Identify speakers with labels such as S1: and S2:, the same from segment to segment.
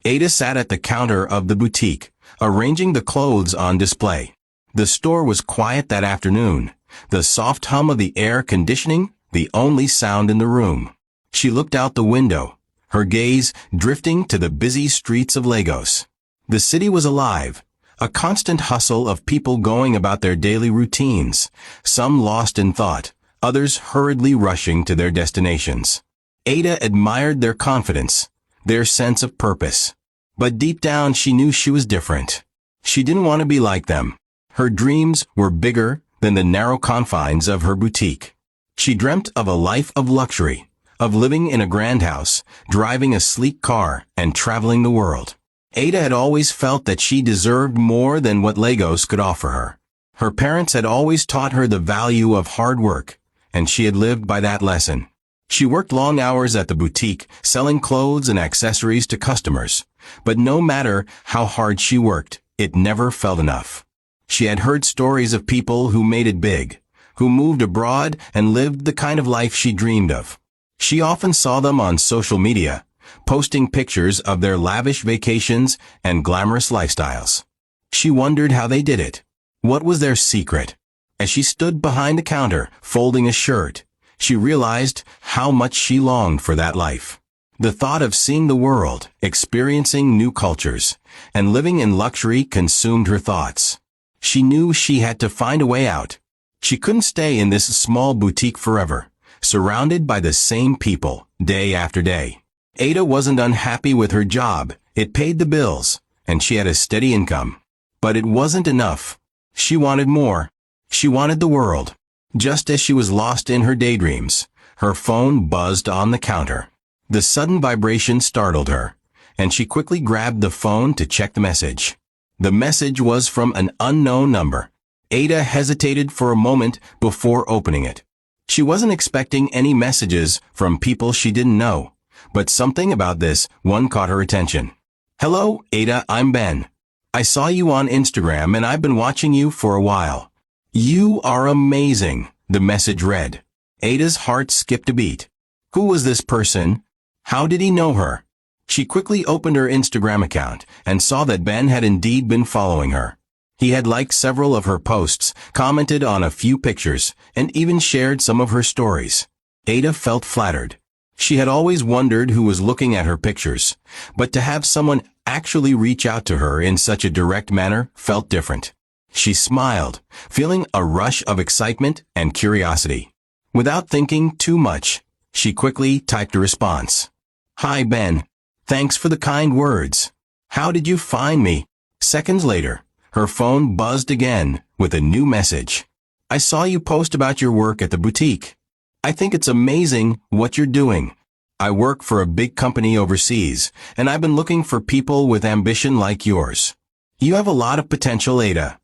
S1: Ada sat at the counter of the boutique, arranging the clothes on display. The store was quiet that afternoon, the soft hum of the air conditioning the only sound in the room. She looked out the window, her gaze drifting to the busy streets of Lagos. The city was alive, a constant hustle of people going about their daily routines, some lost in thought, others hurriedly rushing to their destinations. Ada admired their confidence, their sense of purpose. But deep down she knew she was different. She didn't want to be like them. Her dreams were bigger than the narrow confines of her boutique. She dreamt of a life of luxury, of living in a grand house, driving a sleek car, and traveling the world. Ada had always felt that she deserved more than what Lagos could offer her. Her parents had always taught her the value of hard work, and she had lived by that lesson. She worked long hours at the boutique, selling clothes and accessories to customers. But no matter how hard she worked, it never felt enough. She had heard stories of people who made it big, who moved abroad and lived the kind of life she dreamed of. She often saw them on social media, posting pictures of their lavish vacations and glamorous lifestyles. She wondered how they did it. What was their secret? As she stood behind the counter, folding a shirt, she realized how much she longed for that life. The thought of seeing the world, experiencing new cultures, and living in luxury consumed her thoughts. She knew she had to find a way out. She couldn't stay in this small boutique forever, surrounded by the same people, day after day. Ada wasn't unhappy with her job. It paid the bills, and she had a steady income. But it wasn't enough. She wanted more. She wanted the world. Just as she was lost in her daydreams, her phone buzzed on the counter. The sudden vibration startled her, and she quickly grabbed the phone to check the message. The message was from an unknown number. Ada hesitated for a moment before opening it. She wasn't expecting any messages from people she didn't know, but something about this one caught her attention. "Hello, Ada, I'm Ben. I saw you on Instagram and I've been watching you for a while. You are amazing," the message read. Ada's heart skipped a beat. Who was this person? How did he know her? She quickly opened her Instagram account and saw that Ben had indeed been following her. He had liked several of her posts, commented on a few pictures, and even shared some of her stories. Ada felt flattered. She had always wondered who was looking at her pictures, but to have someone actually reach out to her in such a direct manner felt different. She smiled, feeling a rush of excitement and curiosity. Without thinking too much, she quickly typed a response. "Hi, Ben. Thanks for the kind words. How did you find me?" Seconds later, her phone buzzed again with a new message. "I saw you post about your work at the boutique. I think it's amazing what you're doing. I work for a big company overseas, and I've been looking for people with ambition like yours. You have a lot of potential, Ada."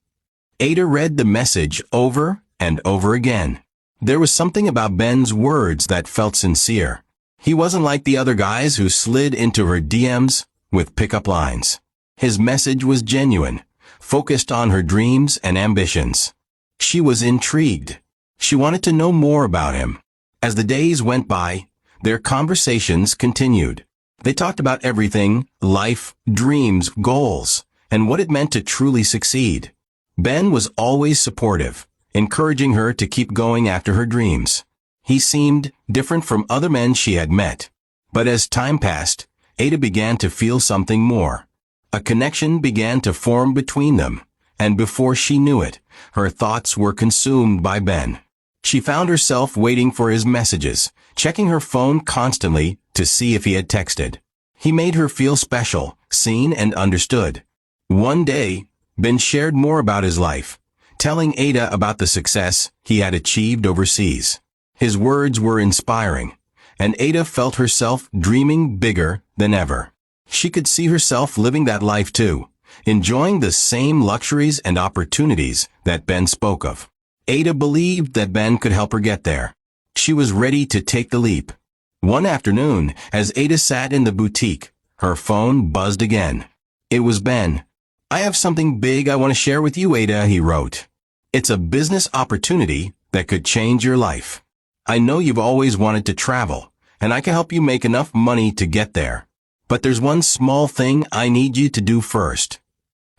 S1: Ada read the message over and over again. There was something about Ben's words that felt sincere. He wasn't like the other guys who slid into her DMs with pickup lines. His message was genuine, focused on her dreams and ambitions. She was intrigued. She wanted to know more about him. As the days went by, their conversations continued. They talked about everything, life, dreams, goals, and what it meant to truly succeed. Ben was always supportive, encouraging her to keep going after her dreams. He seemed different from other men she had met. But as time passed, Ada began to feel something more. A connection began to form between them, and before she knew it, her thoughts were consumed by Ben. She found herself waiting for his messages, checking her phone constantly to see if he had texted. He made her feel special, seen, and understood. One day, Ben shared more about his life, telling Ada about the success he had achieved overseas. His words were inspiring, and Ada felt herself dreaming bigger than ever. She could see herself living that life too, enjoying the same luxuries and opportunities that Ben spoke of. Ada believed that Ben could help her get there. She was ready to take the leap. One afternoon, as Ada sat in the boutique, her phone buzzed again. It was Ben. "I have something big I want to share with you, Ada," he wrote. "It's a business opportunity that could change your life. I know you've always wanted to travel, and I can help you make enough money to get there. But there's one small thing I need you to do first.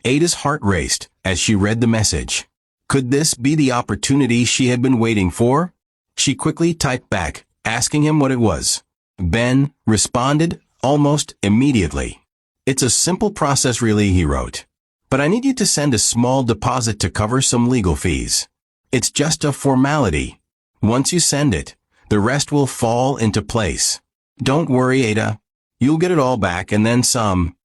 S1: Ada's heart raced as she read the message. Could this be the opportunity she had been waiting for? She quickly typed back, asking him what it was. Ben responded almost immediately. It's a simple process really, he wrote. But I need you to send a small deposit to cover some legal fees. It's just a formality. Once you send it, the rest will fall into place. Don't worry, Ada. You'll get it all back and then some.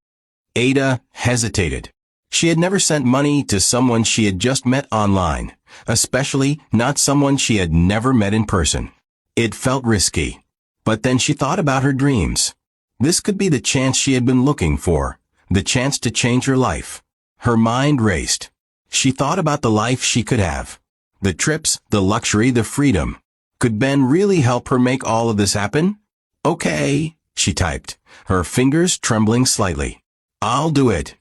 S1: Ada hesitated. She had never sent money to someone she had just met online, especially not someone she had never met in person. It felt risky. But then she thought about her dreams. This could be the chance she had been looking for, the chance to change her life. Her mind raced. She thought about the life she could have. The trips, the luxury, the freedom. Could Ben really help her make all of this happen? Okay, she typed, her fingers trembling slightly. I'll do it.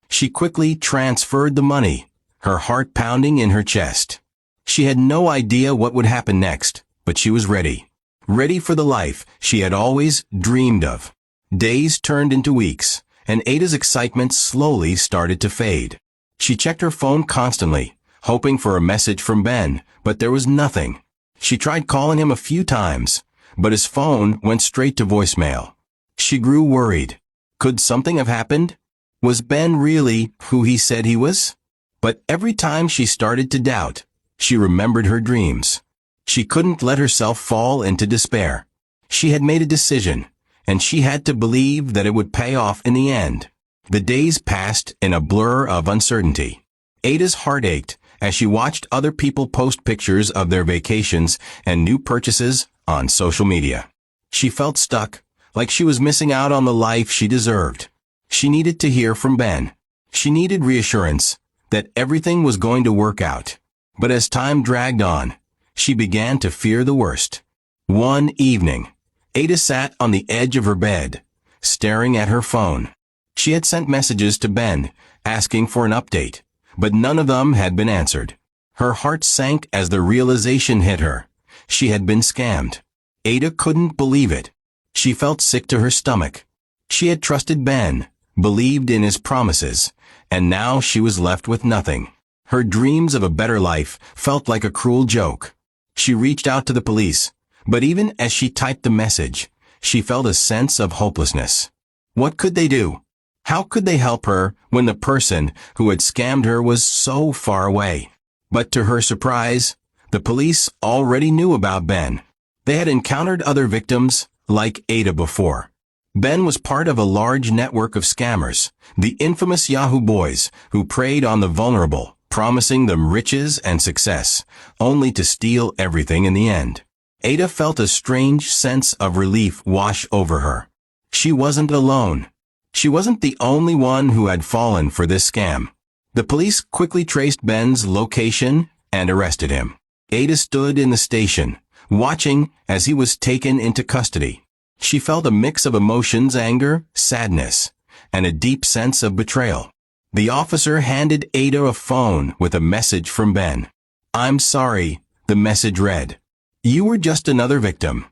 S1: She quickly transferred the money, her heart pounding in her chest. She had no idea what would happen next, but she was ready. Ready for the life she had always dreamed of. Days turned into weeks, and Ada's excitement slowly started to fade. She checked her phone constantly, hoping for a message from Ben, but there was nothing. She tried calling him a few times, but his phone went straight to voicemail. She grew worried. Could something have happened? Was Ben really who he said he was? But every time she started to doubt, she remembered her dreams. She couldn't let herself fall into despair. She had made a decision, and she had to believe that it would pay off in the end. The days passed in a blur of uncertainty. Ada's heart ached as she watched other people post pictures of their vacations and new purchases on social media. She felt stuck, like she was missing out on the life she deserved. She needed to hear from Ben. She needed reassurance that everything was going to work out. But as time dragged on, she began to fear the worst. One evening, Ada sat on the edge of her bed, staring at her phone. She had sent messages to Ben, asking for an update, but none of them had been answered. Her heart sank as the realization hit her. She had been scammed. Ada couldn't believe it. She felt sick to her stomach. She had trusted Ben, believed in his promises, and now she was left with nothing. Her dreams of a better life felt like a cruel joke. She reached out to the police, but even as she typed the message, she felt a sense of hopelessness. What could they do? How could they help her when the person who had scammed her was so far away? But to her surprise, the police already knew about Ben. They had encountered other victims like Ada before. Ben was part of a large network of scammers, the infamous Yahoo Boys, who preyed on the vulnerable, promising them riches and success, only to steal everything in the end. Ada felt a strange sense of relief wash over her. She wasn't alone. She wasn't the only one who had fallen for this scam. The police quickly traced Ben's location and arrested him. Ada stood in the station, watching as he was taken into custody. She felt a mix of emotions, anger, sadness, and a deep sense of betrayal. The officer handed Ada a phone with a message from Ben. "I'm sorry," the message read. "You were just another victim."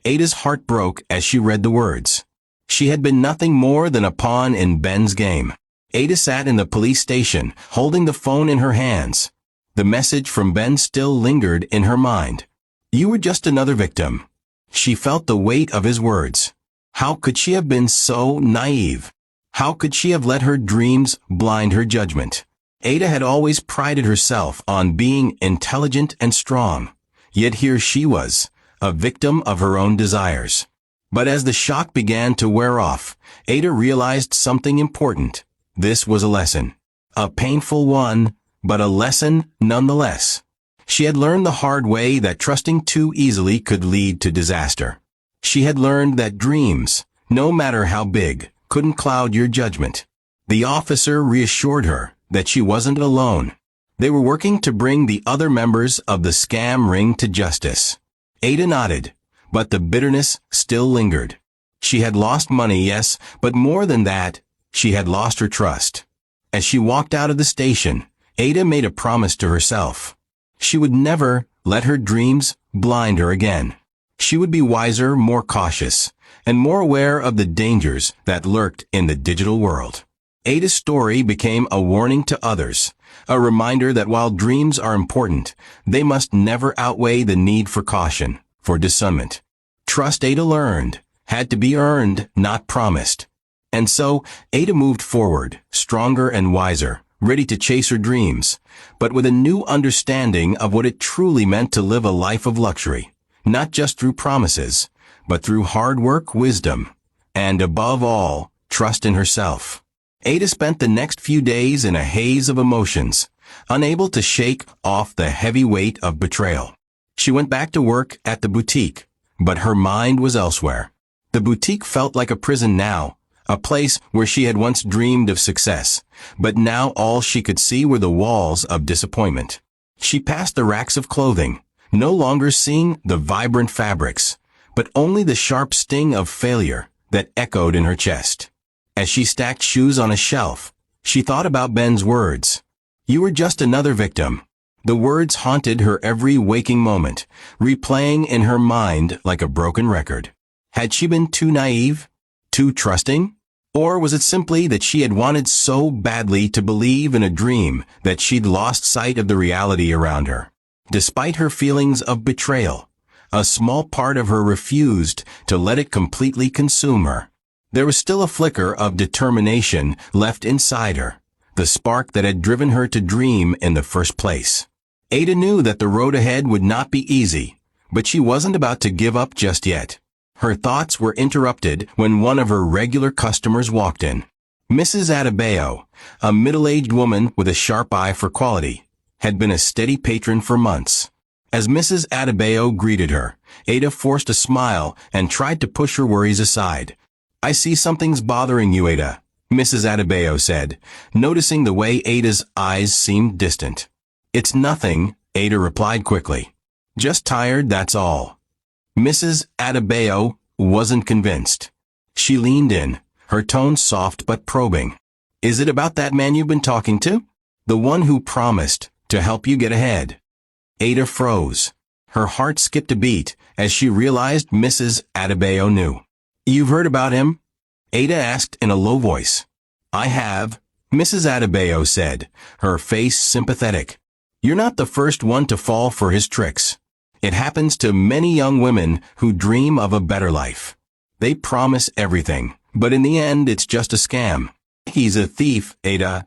S1: Ada's heart broke as she read the words. She had been nothing more than a pawn in Ben's game. Ada sat in the police station, holding the phone in her hands. The message from Ben still lingered in her mind. "You were just another victim." She felt the weight of his words. How could she have been so naive? How could she have let her dreams blind her judgment? Ada had always prided herself on being intelligent and strong. Yet here she was, a victim of her own desires. But as the shock began to wear off, Ada realized something important. This was a lesson. A painful one, but a lesson nonetheless. She had learned the hard way that trusting too easily could lead to disaster. She had learned that dreams, no matter how big, couldn't cloud your judgment. The officer reassured her that she wasn't alone. They were working to bring the other members of the scam ring to justice. Ada nodded, but the bitterness still lingered. She had lost money, yes, but more than that, she had lost her trust. As she walked out of the station, Ada made a promise to herself. She would never let her dreams blind her again. She would be wiser, more cautious, and more aware of the dangers that lurked in the digital world. Ada's story became a warning to others, a reminder that while dreams are important, they must never outweigh the need for caution, for discernment. Trust, Ada learned, had to be earned, not promised. And so, Ada moved forward, stronger and wiser, ready to chase her dreams, but with a new understanding of what it truly meant to live a life of luxury, not just through promises, but through hard work, wisdom, and above all, trust in herself. Ada spent the next few days in a haze of emotions, unable to shake off the heavy weight of betrayal. She went back to work at the boutique, but her mind was elsewhere. The boutique felt like a prison now, a place where she had once dreamed of success, but now all she could see were the walls of disappointment. She passed the racks of clothing, no longer seeing the vibrant fabrics, but only the sharp sting of failure that echoed in her chest. As she stacked shoes on a shelf, she thought about Ben's words. "You were just another victim." The words haunted her every waking moment, replaying in her mind like a broken record. Had she been too naive? Too trusting? Or was it simply that she had wanted so badly to believe in a dream that she'd lost sight of the reality around her? Despite her feelings of betrayal, a small part of her refused to let it completely consume her. There was still a flicker of determination left inside her, the spark that had driven her to dream in the first place. Ada knew that the road ahead would not be easy, but she wasn't about to give up just yet. Her thoughts were interrupted when one of her regular customers walked in. Mrs. Adebayo, a middle-aged woman with a sharp eye for quality, had been a steady patron for months. As Mrs. Adebayo greeted her, Ada forced a smile and tried to push her worries aside. "I see something's bothering you, Ada," Mrs. Adebayo said, noticing the way Ada's eyes seemed distant. "It's nothing," Ada replied quickly. "Just tired, that's all." Mrs. Adebayo wasn't convinced. She leaned in, her tone soft but probing. "Is it about that man you've been talking to? The one who promised to help you get ahead?" Ada froze. Her heart skipped a beat as she realized Mrs. Adebayo knew. "You've heard about him?" Ada asked in a low voice. "I have," Mrs. Adebayo said, her face sympathetic. "You're not the first one to fall for his tricks. It happens to many young women who dream of a better life. They promise everything, but in the end it's just a scam. He's a thief, Ada."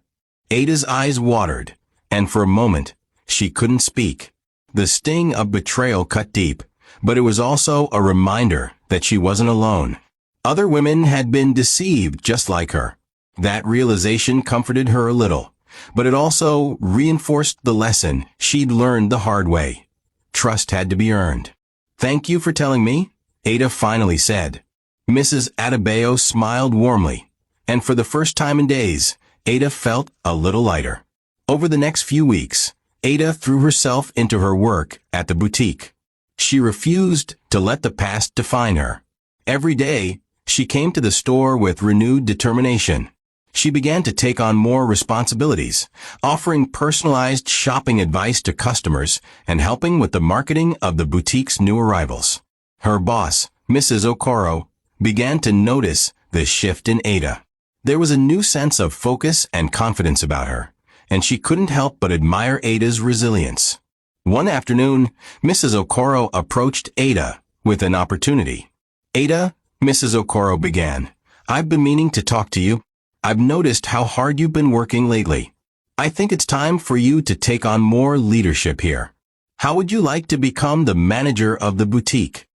S1: Ada's eyes watered, and for a moment, she couldn't speak. The sting of betrayal cut deep, but it was also a reminder that she wasn't alone. Other women had been deceived just like her. That realization comforted her a little, but it also reinforced the lesson she'd learned the hard way. Trust had to be earned. "Thank you for telling me," Ada finally said. Mrs. Adebayo smiled warmly, and for the first time in days, Ada felt a little lighter. Over the next few weeks, Ada threw herself into her work at the boutique. She refused to let the past define her. Every day, she came to the store with renewed determination. She began to take on more responsibilities, offering personalized shopping advice to customers and helping with the marketing of the boutique's new arrivals. Her boss, Mrs. Okoro, began to notice the shift in Ada. There was a new sense of focus and confidence about her, and she couldn't help but admire Ada's resilience. One afternoon, Mrs. Okoro approached Ada with an opportunity. "Ada," Mrs. Okoro began, "I've been meaning to talk to you. I've noticed how hard you've been working lately. I think it's time for you to take on more leadership here. How would you like to become the manager of the boutique?"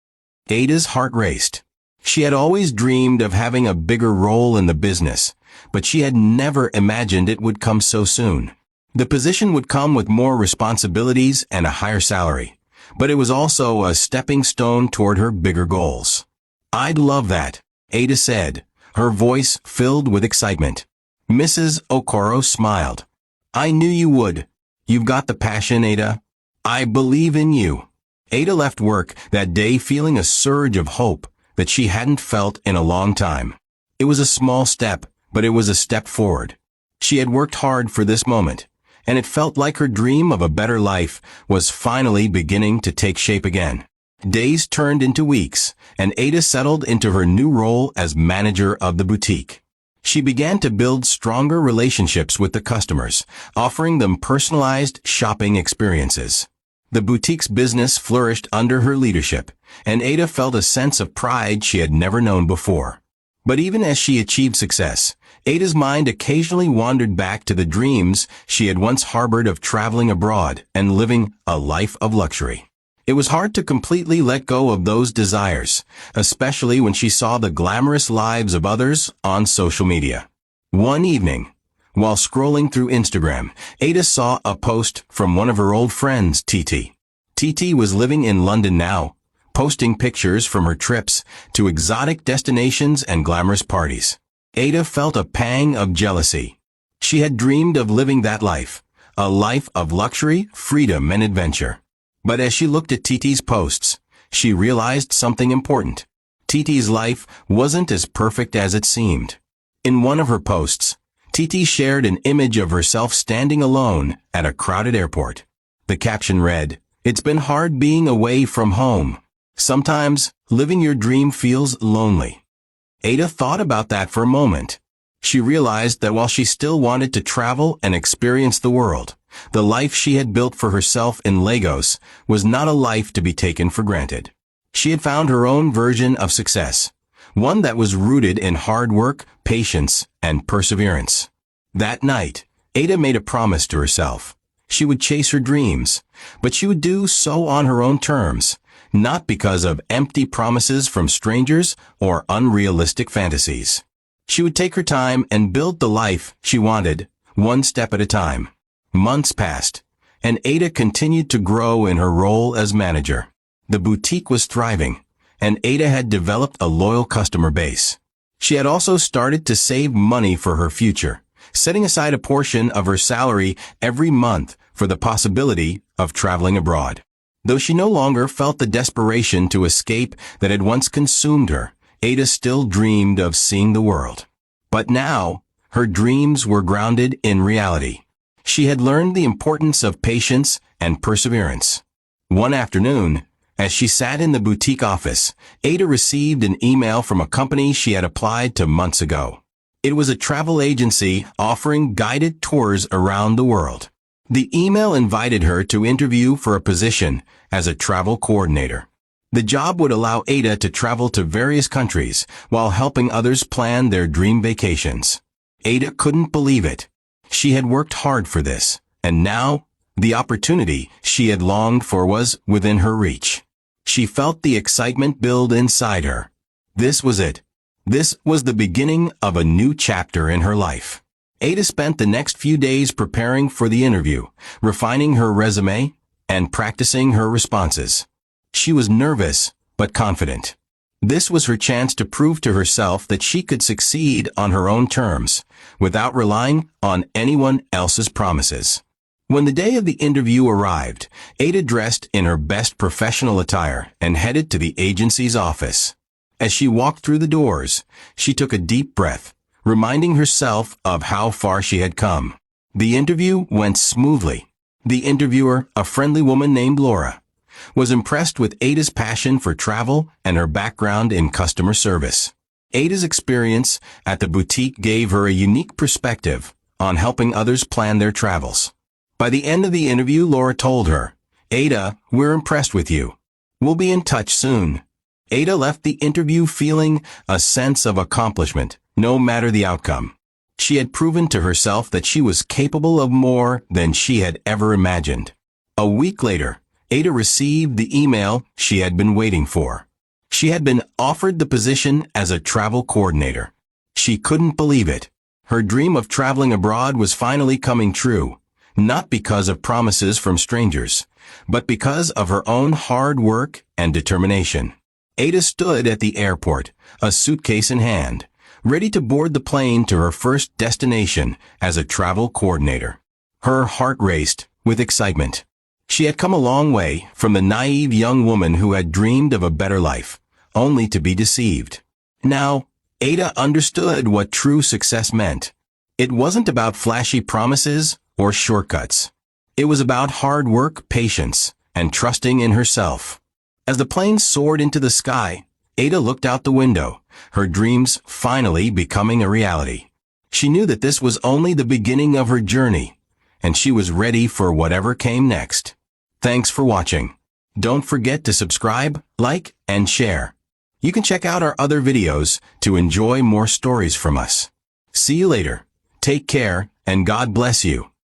S1: Ada's heart raced. She had always dreamed of having a bigger role in the business, but she had never imagined it would come so soon. The position would come with more responsibilities and a higher salary, but it was also a stepping stone toward her bigger goals. "I'd love that," Ada said, her voice filled with excitement. Mrs. Okoro smiled. "I knew you would. You've got the passion, Ada. I believe in you." Ada left work that day feeling a surge of hope that she hadn't felt in a long time. It was a small step, but it was a step forward. She had worked hard for this moment, and it felt like her dream of a better life was finally beginning to take shape again. Days turned into weeks, and Ada settled into her new role as manager of the boutique. She began to build stronger relationships with the customers, offering them personalized shopping experiences. The boutique's business flourished under her leadership, and Ada felt a sense of pride she had never known before. But even as she achieved success, Ada's mind occasionally wandered back to the dreams she had once harbored of traveling abroad and living a life of luxury. It was hard to completely let go of those desires, especially when she saw the glamorous lives of others on social media. One evening, while scrolling through Instagram, Ada saw a post from one of her old friends, Titi. Titi was living in London now, posting pictures from her trips to exotic destinations and glamorous parties. Ada felt a pang of jealousy. She had dreamed of living that life, a life of luxury, freedom, and adventure. But as she looked at Titi's posts, she realized something important. Titi's life wasn't as perfect as it seemed. In one of her posts, Titi shared an image of herself standing alone at a crowded airport. The caption read, "It's been hard being away from home. Sometimes, living your dream feels lonely." Ada thought about that for a moment. She realized that while she still wanted to travel and experience the world, the life she had built for herself in Lagos was not a life to be taken for granted. She had found her own version of success, one that was rooted in hard work, patience, and perseverance. That night, Ada made a promise to herself. She would chase her dreams, but she would do so on her own terms, not because of empty promises from strangers or unrealistic fantasies. She would take her time and build the life she wanted, one step at a time. Months passed, and Ada continued to grow in her role as manager. The boutique was thriving, and Ada had developed a loyal customer base. She had also started to save money for her future, setting aside a portion of her salary every month for the possibility of traveling abroad. Though she no longer felt the desperation to escape that had once consumed her, Ada still dreamed of seeing the world. But now, her dreams were grounded in reality. She had learned the importance of patience and perseverance. One afternoon, as she sat in the boutique office, Ada received an email from a company she had applied to months ago. It was a travel agency offering guided tours around the world. The email invited her to interview for a position as a travel coordinator. The job would allow Ada to travel to various countries while helping others plan their dream vacations. Ada couldn't believe it. She had worked hard for this, and now, the opportunity she had longed for was within her reach. She felt the excitement build inside her. This was it. This was the beginning of a new chapter in her life. Ada spent the next few days preparing for the interview, refining her resume, and practicing her responses. She was nervous, but confident. This was her chance to prove to herself that she could succeed on her own terms, without relying on anyone else's promises. When the day of the interview arrived, Ada dressed in her best professional attire and headed to the agency's office. As she walked through the doors, she took a deep breath, reminding herself of how far she had come. The interview went smoothly. The interviewer, a friendly woman named Laura, was impressed with Ada's passion for travel and her background in customer service. Ada's experience at the boutique gave her a unique perspective on helping others plan their travels. By the end of the interview, Laura told her, "Ada, we're impressed with you. We'll be in touch soon." Ada left the interview feeling a sense of accomplishment, no matter the outcome. She had proven to herself that she was capable of more than she had ever imagined. A week later, Ada received the email she had been waiting for. She had been offered the position as a travel coordinator. She couldn't believe it. Her dream of traveling abroad was finally coming true, not because of promises from strangers, but because of her own hard work and determination. Ada stood at the airport, a suitcase in hand, ready to board the plane to her first destination as a travel coordinator. Her heart raced with excitement. She had come a long way from the naive young woman who had dreamed of a better life, only to be deceived. Now, Ada understood what true success meant. It wasn't about flashy promises or shortcuts. It was about hard work, patience, and trusting in herself. As the plane soared into the sky, Ada looked out the window, her dreams finally becoming a reality. She knew that this was only the beginning of her journey, and she was ready for whatever came next. Thanks for watching. Don't forget to subscribe, like, and share. You can check out our other videos to enjoy more stories from us. See you later. Take care, and God bless you.